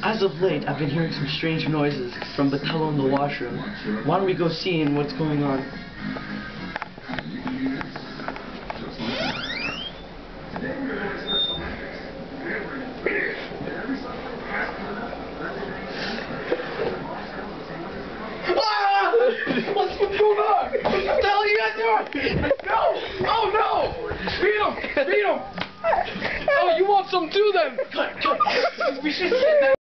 As of late, I've been hearing some strange noises from Batello in the washroom. Why don't we go see what's going on? Ah! What's going on? What the hell are you guys doing? No! Oh no! Beat him! Beat him! Oh, you want some too then? We should get that.